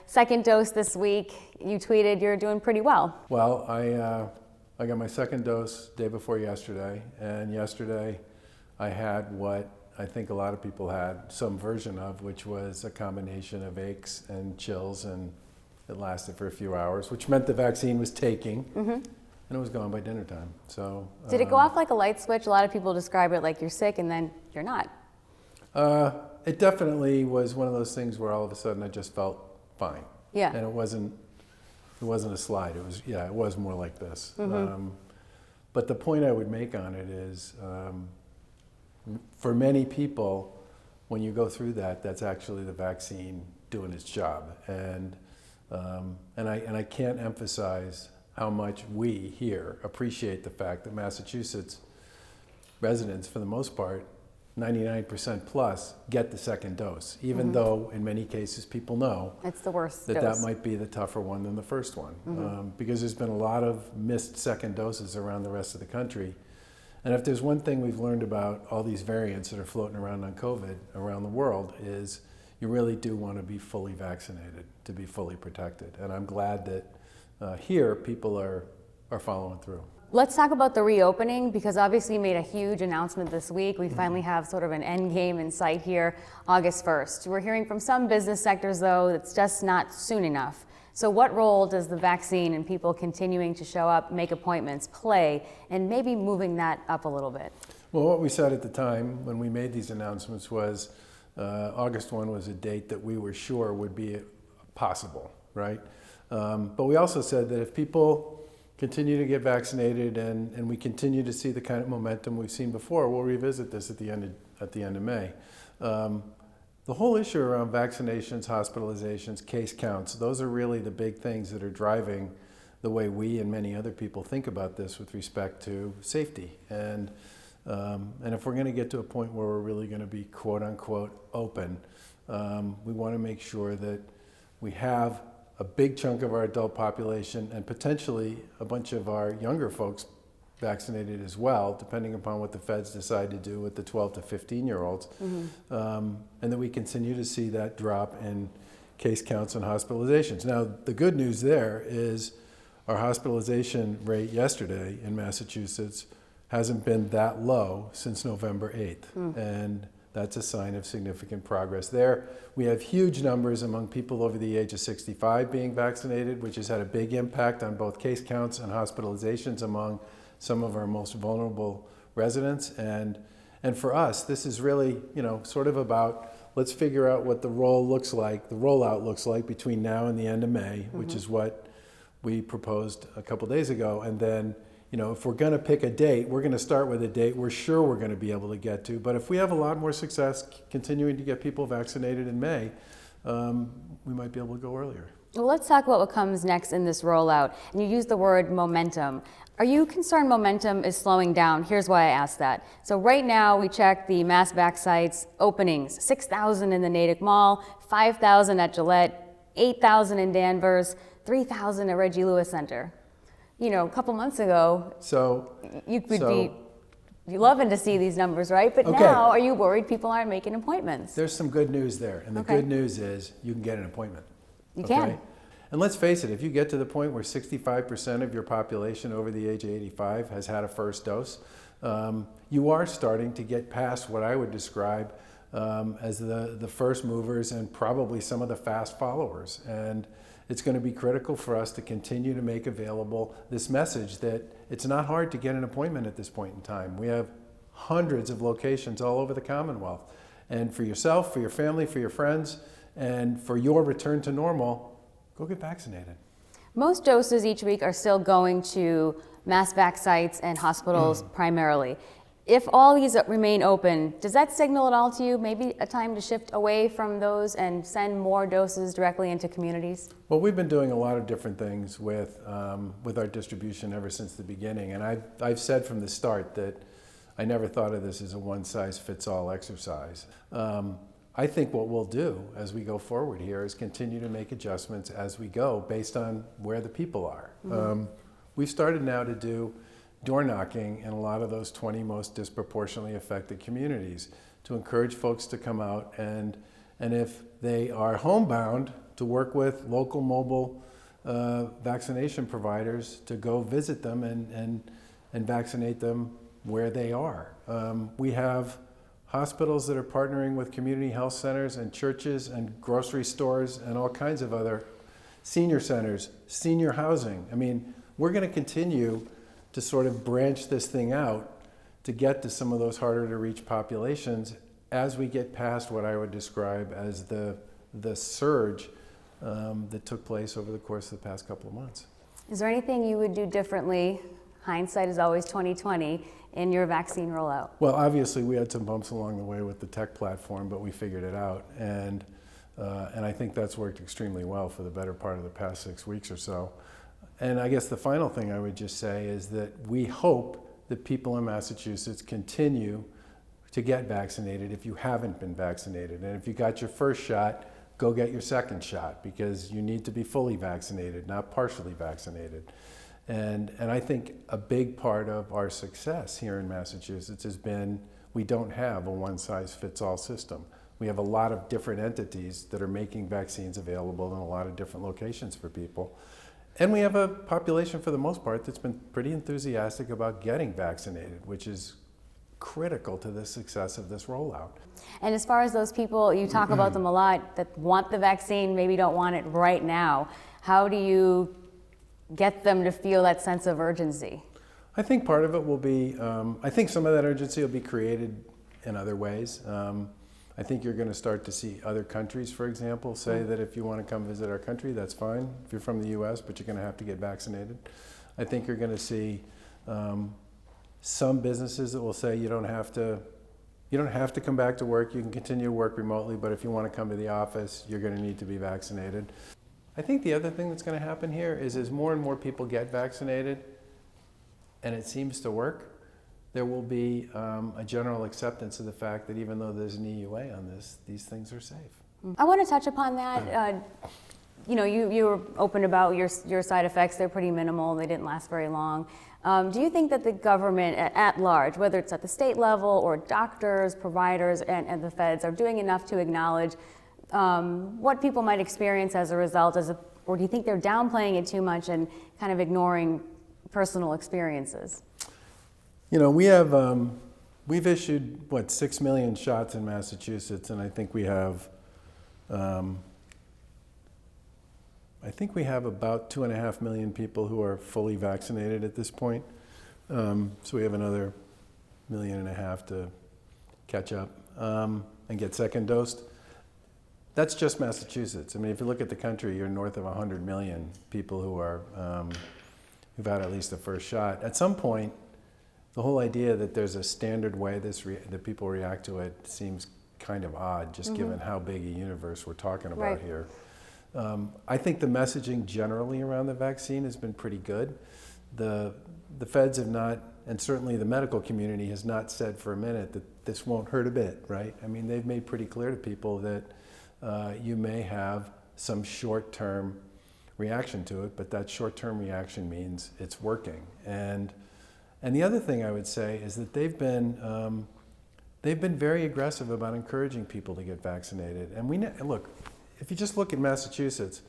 second dose this week. You tweeted you're doing pretty well. Well, I got my second dose day before yesterday, and yesterday I had what I think a lot of people had some version of, which was a combination of aches and chills, and it lasted for a few hours, which meant the vaccine was taking, and it was gone by dinner time. So did it go off like a light switch? A lot of people describe it like you're sick and then you're not. It definitely was one of those things where all of a sudden I just felt fine. Yeah. And it wasn't a slide. It was more like this. But the point I would make on it is, for many people, when you go through that, that's actually the vaccine doing its job. And I can't emphasize how much we here appreciate the fact that Massachusetts residents, for the most part, 99% plus, get the second dose, even though in many cases people know it's the worst that dose. that might be the tougher one than the first one, because there's been a lot of missed second doses around the rest of the country. And if there's one thing we've learned about all these variants that are floating around on COVID around the world, is you really do want to be fully vaccinated to be fully protected. And I'm glad that here people are following through. Let's talk about the reopening, because obviously you made a huge announcement this week. We finally have sort of an end game in sight here, August 1st. We're hearing from some business sectors, though, it's just not soon enough. So what role does the vaccine and people continuing to show up, make appointments, play, and maybe moving that up a little bit? Well, what we said at the time when we made these announcements was August 1 was a date that we were sure would be possible, right? But we also said that if people continue to get vaccinated and we continue to see the kind of momentum we've seen before, we'll revisit this at the end of May. The whole issue around vaccinations, hospitalizations, case counts, those are really the big things that are driving the way we and many other people think about this with respect to safety. And if we're going to get to a point where we're really going to be quote unquote open, we want to make sure that we have a big chunk of our adult population and potentially a bunch of our younger folks vaccinated as well, depending upon what the feds decide to do with the 12 to 15-year-olds. And that we continue to see that drop in case counts and hospitalizations. Now, the good news there is our hospitalization rate yesterday in Massachusetts hasn't been that low since November 8th. And that's a sign of significant progress there. We have huge numbers among people over the age of 65 being vaccinated, which has had a big impact on both case counts and hospitalizations among some of our most vulnerable residents. And for us, this is really, sort of about, let's figure out what the rollout looks like between now and the end of May, which is what we proposed a couple days ago. And then, if we're going to pick a date, we're going to start with a date we're sure we're going to be able to get to. But if we have a lot more success continuing to get people vaccinated in May, we might be able to go earlier. Well, let's talk about what comes next in this rollout. And you used the word momentum. Are you concerned momentum is slowing down? Here's why I asked that. So right now we check the mass vac sites openings, 6,000 in the Natick Mall, 5,000 at Gillette, 8,000 in Danvers, 3,000 at Reggie Lewis Center. A couple months ago, you would be loving to see these numbers, right? But now, are you worried people aren't making appointments? There's some good news there. And the good news is you can get an appointment. You can. And let's face it, if you get to the point where 65% of your population over the age of 85 has had a first dose, you are starting to get past what I would describe as the first movers and probably some of the fast followers. And it's going to be critical for us to continue to make available this message that it's not hard to get an appointment at this point in time. We have hundreds of locations all over the Commonwealth. And for yourself, for your family, for your friends, and for your return to normal, go get vaccinated. Most doses each week are still going to mass vac sites and hospitals primarily. If all these remain open, does that signal at all to you maybe a time to shift away from those and send more doses directly into communities? Well, we've been doing a lot of different things with our distribution ever since the beginning. And I've said from the start that I never thought of this as a one-size-fits-all exercise. I think what we'll do as we go forward here is continue to make adjustments as we go based on where the people are. We've started now to do door knocking in a lot of those 20 most disproportionately affected communities to encourage folks to come out and if they are homebound, to work with local mobile vaccination providers to go visit them and vaccinate them where they are. We have hospitals that are partnering with community health centers and churches and grocery stores and all kinds of other senior centers, senior housing. I mean, we're going to continue to sort of branch this thing out to get to some of those harder to reach populations as we get past what I would describe as the surge that took place over the course of the past couple of months. Is there anything you would do differently? Hindsight is always 20/20 in your vaccine rollout. Well, obviously we had some bumps along the way with the tech platform, but we figured it out, and I think that's worked extremely well for the better part of the past 6 weeks or so. And I guess the final thing I would just say is that we hope that people in Massachusetts continue to get vaccinated if you haven't been vaccinated. And if you got your first shot, go get your second shot, because you need to be fully vaccinated, not partially vaccinated. And I think a big part of our success here in Massachusetts has been we don't have a one-size-fits-all system. We have a lot of different entities that are making vaccines available in a lot of different locations for people. And we have a population, for the most part, that's been pretty enthusiastic about getting vaccinated, which is critical to the success of this rollout. And as far as those people, you talk about them a lot, that want the vaccine, maybe don't want it right now. How do you get them to feel that sense of urgency? I think part of it will be, I think some of that urgency will be created in other ways. I think you're going to start to see other countries, for example, say that if you want to come visit our country, that's fine if you're from the US, but you're going to have to get vaccinated. I think you're going to see some businesses that will say you don't have to come back to work, you can continue to work remotely, but if you want to come to the office, you're going to need to be vaccinated. I think the other thing that's going to happen here is as more and more people get vaccinated, and it seems to work, there will be a general acceptance of the fact that even though there's an EUA on this, these things are safe. I want to touch upon that. You were open about your side effects. They're pretty minimal. They didn't last very long. Do you think that the government at large, whether it's at the state level or doctors, providers, and the feds, are doing enough to acknowledge what people might experience as a result, or do you think they're downplaying it too much and kind of ignoring personal experiences? You know, we've issued, 6 million shots in Massachusetts, and I think we have about 2.5 million people who are fully vaccinated at this point. So we have another 1.5 million to catch up and get second dosed. That's just Massachusetts. I mean, if you look at the country, you're north of 100 million people who are who've had at least the first shot. At some point, the whole idea that there's a standard way that people react to it seems kind of odd, just given how big a universe we're talking about here. I think the messaging generally around the vaccine has been pretty good. The feds have not, and certainly the medical community has not said for a minute that this won't hurt a bit, right? I mean, they've made pretty clear to people that you may have some short-term reaction to it, but that short-term reaction means it's working. And the other thing I would say is that they've been very aggressive about encouraging people to get vaccinated. And look, if you just look at Massachusetts,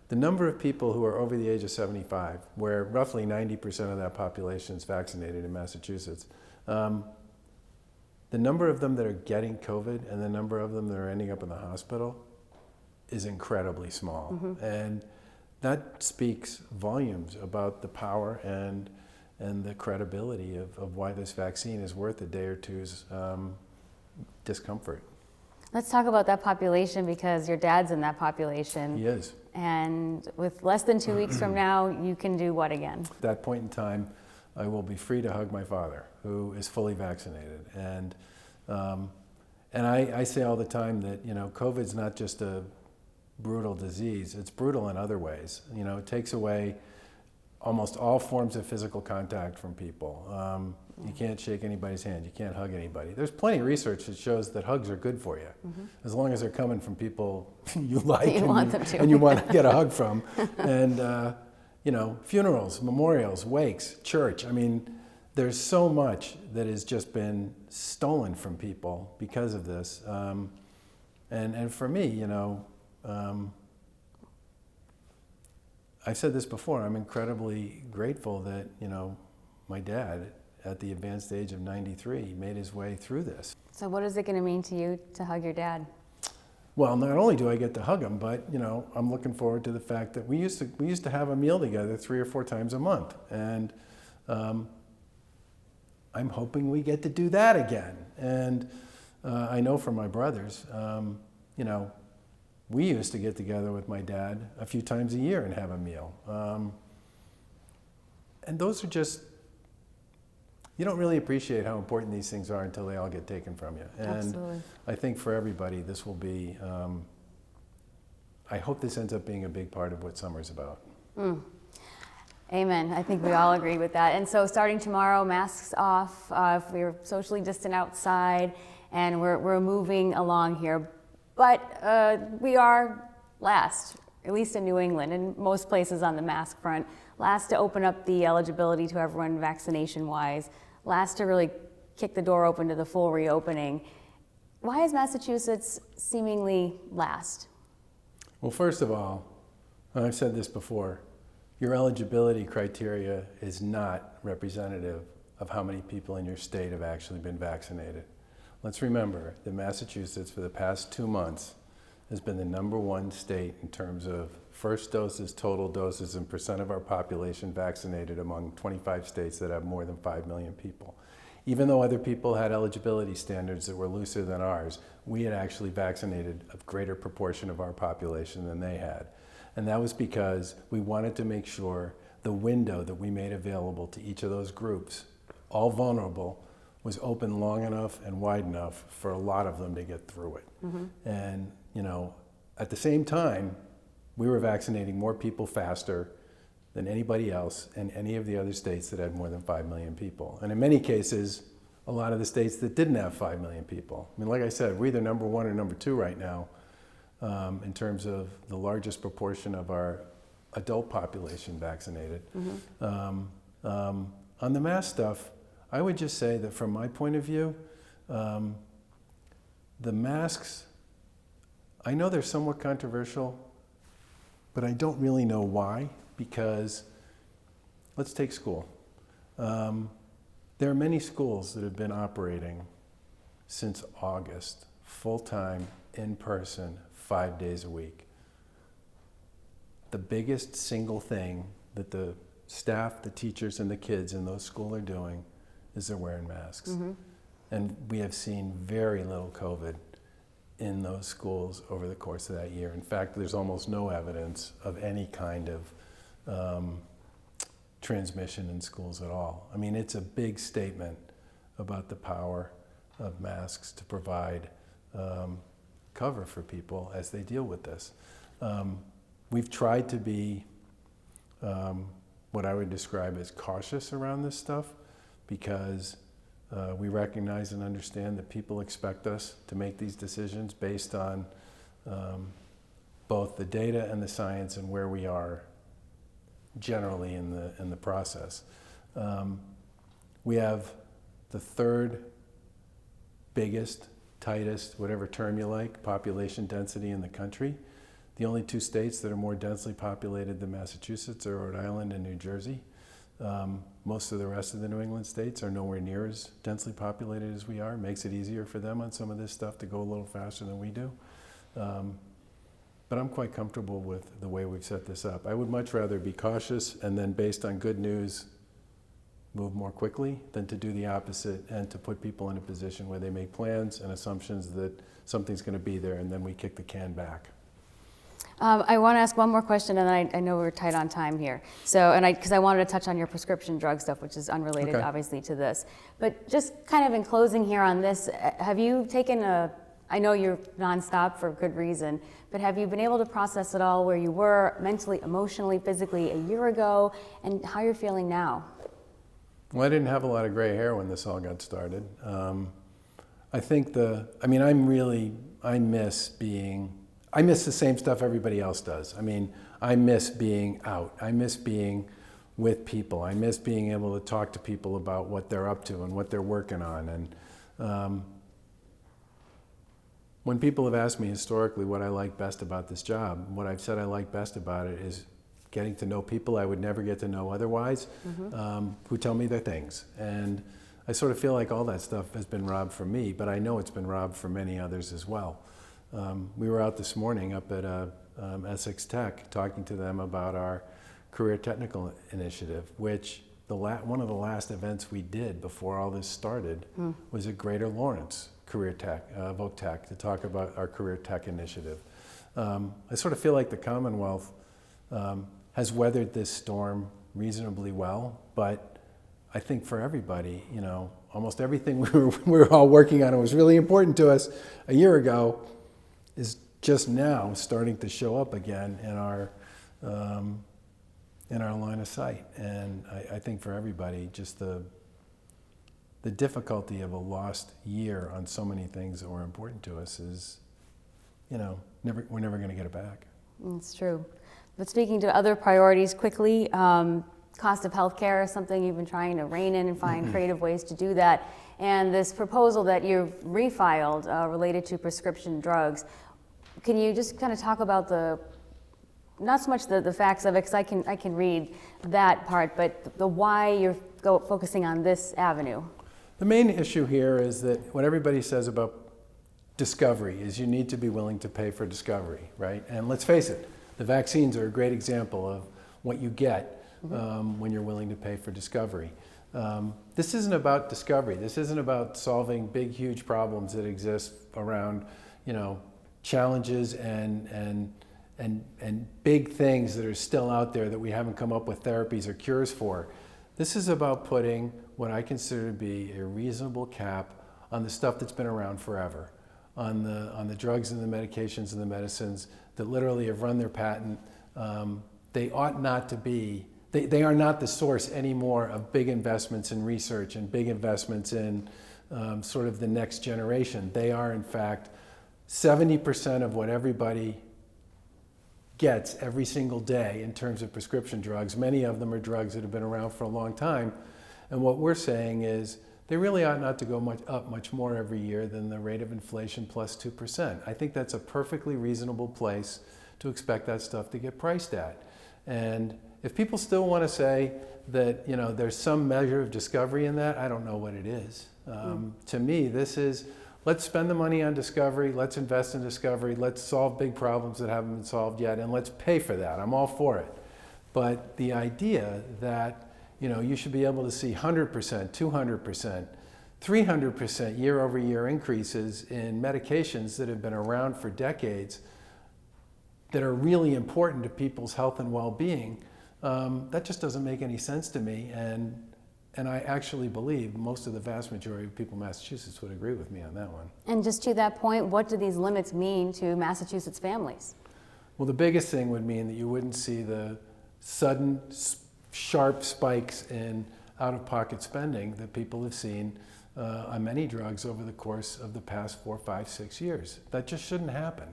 the number of people who are over the age of 75, where roughly 90% of that population is vaccinated in Massachusetts, the number of them that are getting COVID and the number of them that are ending up in the hospital is incredibly small. And that speaks volumes about the power and the credibility of why this vaccine is worth a day or two's discomfort. Let's talk about that population, because your dad's in that population. He is. And with less than 2 weeks from now, you can do what again? At that point in time, I will be free to hug my father, who is fully vaccinated. And I say all the time that, COVID's not just a brutal disease, it's brutal in other ways. It takes away almost all forms of physical contact from people. You can't shake anybody's hand, you can't hug anybody. There's plenty of research that shows that hugs are good for you, as long as they're coming from people you like and you want to get a hug from. And funerals, memorials, wakes, church. I mean, there's so much that has just been stolen from people because of this. And for me, I've said this before, I'm incredibly grateful that, my dad, at the advanced age of 93, made his way through this. So what is it going to mean to you to hug your dad? Well, not only do I get to hug him, but I'm looking forward to the fact that we used to have a meal together 3 or 4 times a month, and I'm hoping we get to do that again. And I know from my brothers, we used to get together with my dad a few times a year and have a meal. And those are just, you don't really appreciate how important these things are until they all get taken from you. And Absolutely. I think for everybody, this will be, I hope this ends up being a big part of what summer's about. Amen. I think we all agree with that. And so starting tomorrow, masks off, if we're socially distant outside, and we're moving along here. But we are last, at least in New England, and most places on the mask front, last to open up the eligibility to everyone vaccination-wise, last to really kick the door open to the full reopening. Why is Massachusetts seemingly last? Well, first of all, and I've said this before, your eligibility criteria is not representative of how many people in your state have actually been vaccinated. Let's remember that Massachusetts, for the past 2 months, has been the #1 state in terms of first doses, total doses, and percent of our population vaccinated among 25 states that have more than 5 million people. Even though other people had eligibility standards that were looser than ours, we had actually vaccinated a greater proportion of our population than they had. And that was because we wanted to make sure the window that we made available to each of those groups, all vulnerable, was open long enough and wide enough for a lot of them to get through it. And, at the same time, we were vaccinating more people faster than anybody else in any of the other states that had more than 5 million people. And in many cases, a lot of the states that didn't have 5 million people. I mean, like I said, we're either #1 or #2 right now in terms of the largest proportion of our adult population vaccinated. On the mask stuff, I would just say that from my point of view, the masks, I know they're somewhat controversial, but I don't really know why, because let's take school. There are many schools that have been operating since August, full-time, in person, 5 days a week. The biggest single thing that the staff, the teachers, and the kids in those schools are doing is they're wearing masks. And we have seen very little COVID in those schools over the course of that year. In fact, there's almost no evidence of any kind of transmission in schools at all. I mean, it's a big statement about the power of masks to provide cover for people as they deal with this. We've tried to be what I would describe as cautious around this stuff, because we recognize and understand that people expect us to make these decisions based on both the data and the science and where we are generally in the process. We have the 3rd biggest, tightest, whatever term you like, population density in the country. The only 2 states that are more densely populated than Massachusetts are Rhode Island and New Jersey. Most of the rest of the New England states are nowhere near as densely populated as we are. It makes it easier for them on some of this stuff to go a little faster than we do. But I'm quite comfortable with the way we've set this up. I would much rather be cautious and then, based on good news, move more quickly than to do the opposite and to put people in a position where they make plans and assumptions that something's going to be there and then we kick the can back. I want to ask one more question, and then I know we're tight on time here. So, because I wanted to touch on your prescription drug stuff, which is unrelated, obviously, to this. But just kind of in closing here on this, have you taken I know you're nonstop for good reason, but have you been able to process it all where you were mentally, emotionally, physically a year ago, and how you're feeling now? Well, I didn't have a lot of gray hair when this all got started. I think I miss the same stuff everybody else does. I mean, I miss being out. I miss being with people. I miss being able to talk to people about what they're up to and what they're working on. And when people have asked me historically what I like best about this job, what I've said I like best about it is getting to know people I would never get to know otherwise, who tell me their things. And I sort of feel like all that stuff has been robbed from me, but I know it's been robbed from many others as well. We were out this morning up at Essex Tech talking to them about our Career Technical Initiative, which one of the last events we did before all this started was at Greater Lawrence Career Tech, Voc Tech, to talk about our Career Tech Initiative. I sort of feel like the Commonwealth has weathered this storm reasonably well, but I think for everybody, you know, almost everything we were all working on and was really important to us a year ago is just now starting to show up again in our line of sight. And I think for everybody, just the difficulty of a lost year on so many things that were important to us is, you know, we're never going to get it back. It's true. But speaking to other priorities quickly, cost of healthcare is something you've been trying to rein in and find creative ways to do that. And this proposal that you've refiled related to prescription drugs, can you just kind of talk about not so much the facts of it, because I can read that part, but the why you're focusing on this avenue? The main issue here is that what everybody says about discovery is you need to be willing to pay for discovery, right? And let's face it, the vaccines are a great example of what you get when you're willing to pay for discovery. This isn't about discovery. This isn't about solving big, huge problems that exist around, you know, challenges and big things that are still out there that we haven't come up with therapies or cures for. This is about putting what I consider to be a reasonable cap on the stuff that's been around forever, on the drugs and the medications and the medicines that literally have run their patent. They ought not to be, they are not the source anymore of big investments in research and big investments in sort of the next generation. They are, in fact, 70% of what everybody gets every single day in terms of prescription drugs. Many of them are drugs that have been around for a long time. And what we're saying is they really ought not to go much more every year than the rate of inflation plus 2%. I think that's a perfectly reasonable place to expect that stuff to get priced at. And if people still want to say that, you know, there's some measure of discovery in that, I don't know what it is. To me, this is, let's spend the money on discovery, let's invest in discovery, let's solve big problems that haven't been solved yet, and let's pay for that. I'm all for it. But the idea that, you know, you should be able to see 100%, 200%, 300% year-over-year increases in medications that have been around for decades that are really important to people's health and well-being, that just doesn't make any sense to me. And I actually believe most of the vast majority of people in Massachusetts would agree with me on that one. And just to that point, what do these limits mean to Massachusetts families? Well, the biggest thing would mean that you wouldn't see the sudden, sharp spikes in out-of-pocket spending that people have seen on many drugs over the course of the past 4, 5, 6 years. That just shouldn't happen.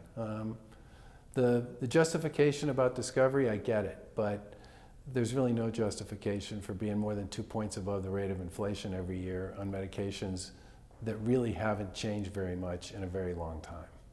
The justification about discovery, I get it, but there's really no justification for being more than 2 points above the rate of inflation every year on medications that really haven't changed very much in a very long time.